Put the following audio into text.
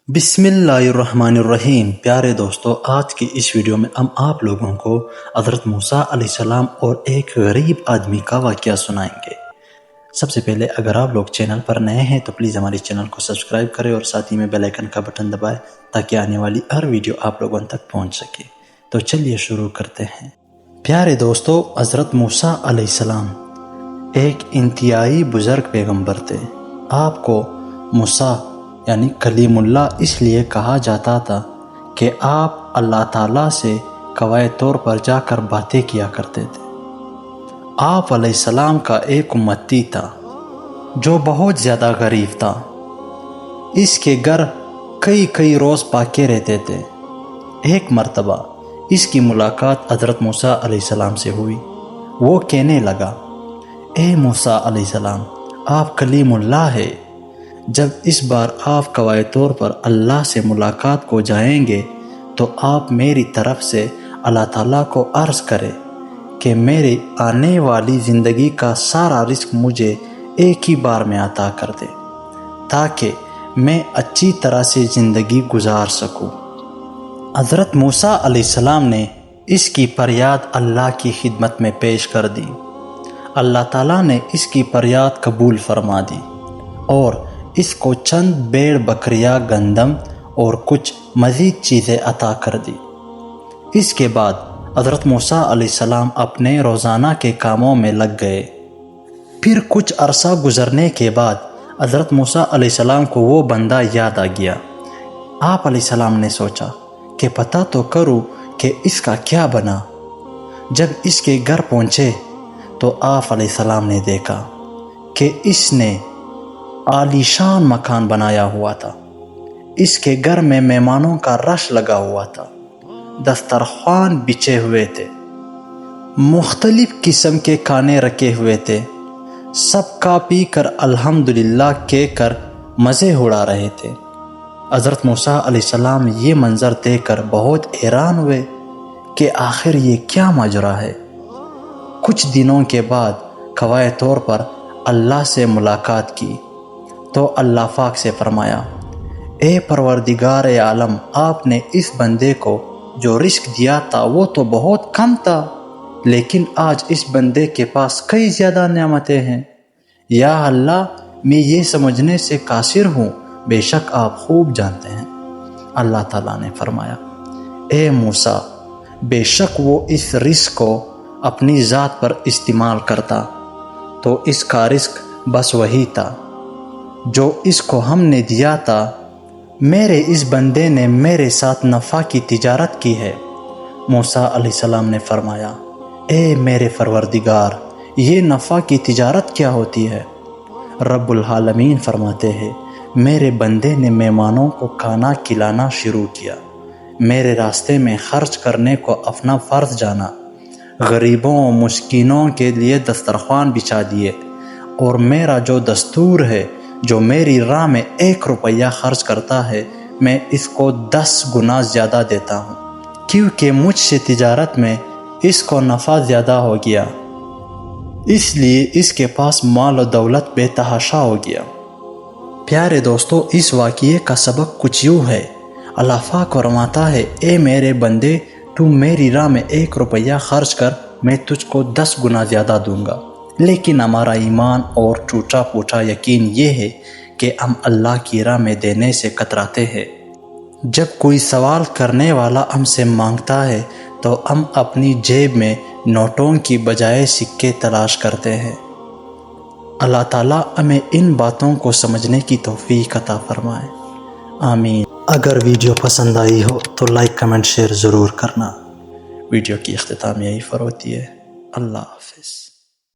بسم اللہ الرحمن الرحیم۔ پیارے دوستو، آج کی اس ویڈیو میں ہم آپ لوگوں کو حضرت موسیٰ علیہ السلام اور ایک غریب آدمی کا واقعہ سنائیں گے۔ سب سے پہلے اگر آپ لوگ چینل پر نئے ہیں تو پلیز ہمارے چینل کو سبسکرائب کریں اور ساتھ ہی میں بیل آئیکن کا بٹن دبائیں تاکہ آنے والی ہر ویڈیو آپ لوگوں تک پہنچ سکے۔ تو چلیے شروع کرتے ہیں۔ پیارے دوستو، حضرت موسیٰ علیہ السلام ایک انتہائی بزرگ پیغمبر تھے۔ آپ کو موسیٰ یعنی کلیم اللہ اس لیے کہا جاتا تھا کہ آپ اللہ تعالیٰ سے قواعد طور پر جا کر باتیں کیا کرتے تھے۔ آپ علیہ السلام کا ایک امتی تھا جو بہت زیادہ غریب تھا۔ اس کے گھر کئی روز پاکے رہتے تھے۔ ایک مرتبہ اس کی ملاقات حضرت موسیٰ علیہ السلام سے ہوئی۔ وہ کہنے لگا، اے موسیٰ علیہ السلام، آپ کلیم اللہ ہے۔ جب اس بار آپ قواعد طور پر اللہ سے ملاقات کو جائیں گے تو آپ میری طرف سے اللہ تعالیٰ کو عرض کریں کہ میری آنے والی زندگی کا سارا رزق مجھے ایک ہی بار میں عطا کر دے تاکہ میں اچھی طرح سے زندگی گزار سکوں۔ حضرت موسیٰ علیہ السلام نے اس کی فریاد اللہ کی خدمت میں پیش کر دی۔ اللہ تعالیٰ نے اس کی فریاد قبول فرما دی اور اس کو چند بھیڑ بکریاں، گندم اور کچھ مزید چیزیں عطا کر دی۔ اس کے بعد حضرت موسیٰ علیہ السلام اپنے روزانہ کے کاموں میں لگ گئے۔ پھر کچھ عرصہ گزرنے کے بعد حضرت موسیٰ علیہ السلام کو وہ بندہ یاد آ گیا۔ آپ علیہ السلام نے سوچا کہ پتہ تو کروں کہ اس کا کیا بنا۔ جب اس کے گھر پہنچے تو آپ علیہ السلام نے دیکھا کہ اس نے عالی شان مکان بنایا ہوا تھا۔ اس کے گھر میں مہمانوں کا رش لگا ہوا تھا، دسترخوان بچھے ہوئے تھے، مختلف قسم کے کھانے رکھے ہوئے تھے۔ سب کا پی کر الحمدللہ کہہ کر مزے اڑا رہے تھے۔ حضرت موسیٰ علیہ السلام یہ منظر دیکھ کر بہت حیران ہوئے کہ آخر یہ کیا ماجرا ہے۔ کچھ دنوں کے بعد قواعد طور پر اللہ سے ملاقات کی تو اللہ پاک سے فرمایا، اے پروردگار عالم، آپ نے اس بندے کو جو رزق دیا تھا وہ تو بہت کم تھا، لیکن آج اس بندے کے پاس کئی زیادہ نعمتیں ہیں۔ یا اللہ، میں یہ سمجھنے سے قاصر ہوں، بے شک آپ خوب جانتے ہیں۔ اللہ تعالیٰ نے فرمایا، اے موسیٰ، بے شک وہ اس رزق کو اپنی ذات پر استعمال کرتا تو اس کا رزق بس وہی تھا جو اس کو ہم نے دیا تھا۔ میرے اس بندے نے میرے ساتھ نفع کی تجارت کی ہے۔ موسیٰ علیہ السلام نے فرمایا، اے میرے پروردگار، یہ نفع کی تجارت کیا ہوتی ہے؟ رب العالمین فرماتے ہیں، میرے بندے نے مہمانوں کو کھانا کھلانا شروع کیا، میرے راستے میں خرچ کرنے کو اپنا فرض جانا، غریبوں و مسکینوں کے لیے دسترخوان بچھا دیے، اور میرا جو دستور ہے، جو میری راہ میں 1 روپیہ خرچ کرتا ہے، میں اس کو 10 گنا زیادہ دیتا ہوں، کیونکہ مجھ سے تجارت میں اس کو نفع زیادہ ہو گیا، اس لیے اس کے پاس مال و دولت بے تحاشا ہو گیا۔ پیارے دوستو، اس واقعے کا سبق کچھ یوں ہے۔ اللہ پاک فرماتا ہے، اے میرے بندے، تو میری راہ میں 1 روپیہ خرچ کر، میں تجھ کو 10 گنا زیادہ دوں گا۔ لیکن ہمارا ایمان اور ٹوٹا پھوٹا یقین یہ ہے کہ ہم اللہ کی راہ میں دینے سے کتراتے ہیں۔ جب کوئی سوال کرنے والا ہم سے مانگتا ہے تو ہم اپنی جیب میں نوٹوں کی بجائے سکے تلاش کرتے ہیں۔ اللہ تعالیٰ ہمیں ان باتوں کو سمجھنے کی توفیق عطا فرمائے، آمین۔ اگر ویڈیو پسند آئی ہو تو لائک، کمنٹ، شیئر ضرور کرنا۔ ویڈیو کی اختتام یہی پر ہوتی ہے۔ اللہ حافظ۔